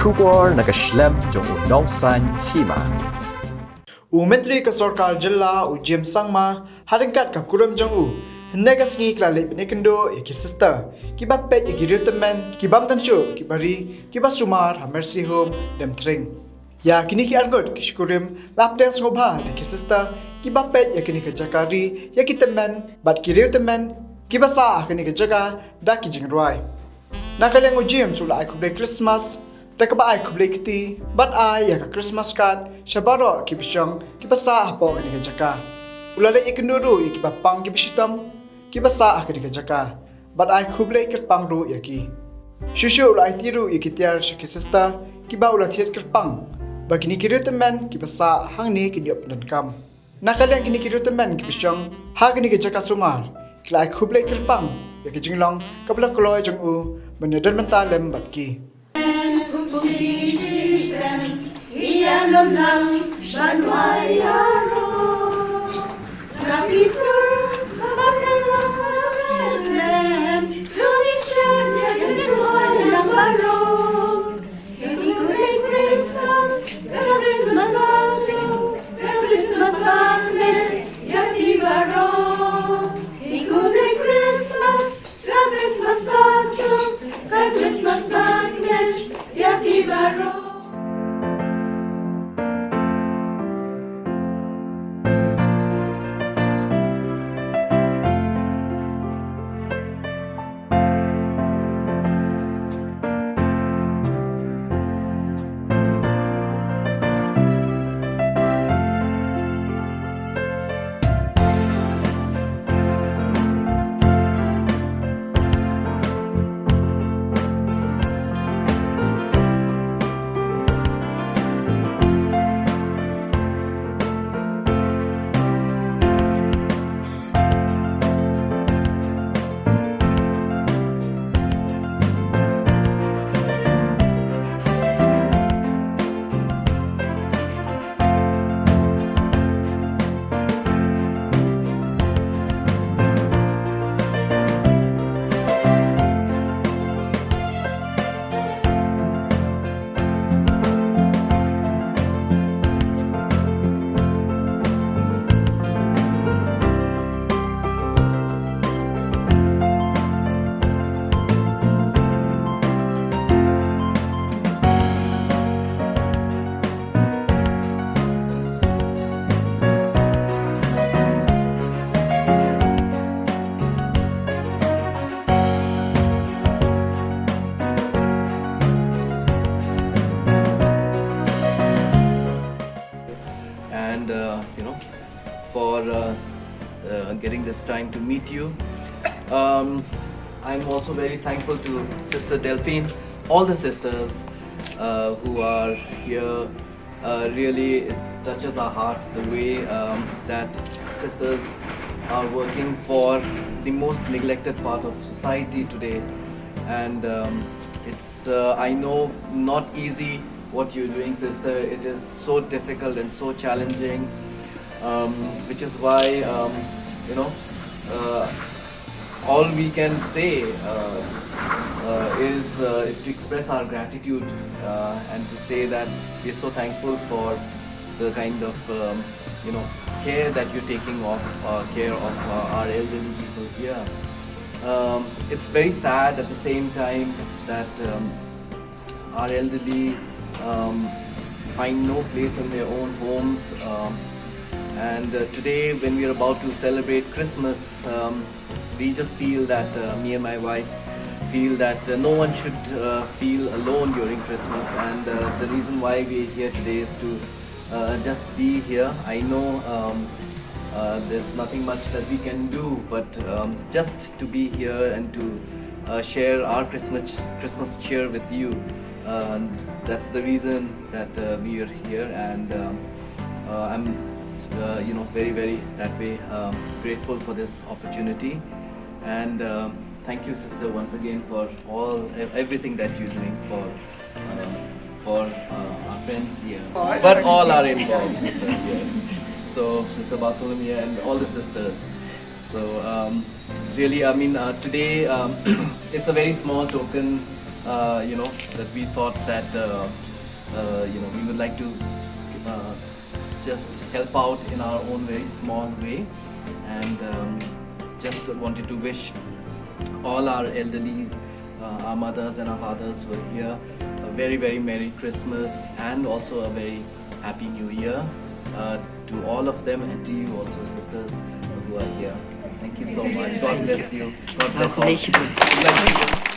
Kubor nagaslem jong unongsan Hima. Menteri ke Sarkar Jilla Jem Sangma haringkat ke Kurim jong Negas ngi klale Ïakynduh sister Kiba pet Riew Tymmen Kibam tan Shuh Riew Kiba Sumar mercy home dem tring ya kini ki argot ki Kurim lap dance ngobha de sister Kiba pet kini ke Jakari Tymmen bat Riew Tymmen Kiba sa kini ke jaga da ki jingroi nakaleng Jem sula ai Christmas Takaba ay kublikti, but ay ka Christmas card, shabaro kibishong, kibasa hapo kani kajaka. Ulala Ïakynduh ikibapang kibishitam, kibasa kani kajaka, but ay kublay kirpang ru yaki. Shuh ulay tiru ikitiar shakisista, kiba ulathiat kirpang, bagini Riew Tymmen kibasa hangni kiniop nankam. Nakalang kini Riew Tymmen kibishong, hagani kajaka Sumar, kila ay kublay kirpang, yaki jinglong, kabla kloy jong menedan mentalem batki. Sistem iyan lang banwayaro sa pisur mapagalaman tulisyan yung gano'n ng barong ikulit Christmas pero Christmas passing pero Christmas magnet yung ibarong ikulit Christmas pero Christmas passing pero Christmas magnet yung ibarong. For getting this time to meet you. I'm also very thankful to Sister Delphine, all the sisters who are here. Really it touches our hearts the way that sisters are working for the most neglected part of society today. And it's I know not easy what you're doing, sister. It is so difficult and so challenging. Which is why all we can say is to express our gratitude and to say that we are so thankful for the kind of care that you're taking care of our elderly people here. It's very sad at the same time that our elderly find no place in their own homes. And today, when we are about to celebrate Christmas, we just feel that me and my wife feel that no one should feel alone during Christmas. And the reason why we are here today is to just be here. I know there's nothing much that we can do, but just to be here and to share our Christmas cheer with you. That's the reason that we are here, and I'm very, very that way grateful for this opportunity. And thank you, sister, once again for everything that you're doing for our friends here, but all are involved, sister. Yes. So Sister Bartholomew and all the sisters. So really, I mean, today it's a very small token that we thought that we would like to just help out in our own very small way, and just wanted to wish all our elderly, our mothers and our fathers who are here, a very, very Merry Christmas and also a very Happy New Year to all of them, and to you also, sisters who are here. Thank you so much. God bless you. God bless all. Congratulations. Congratulations.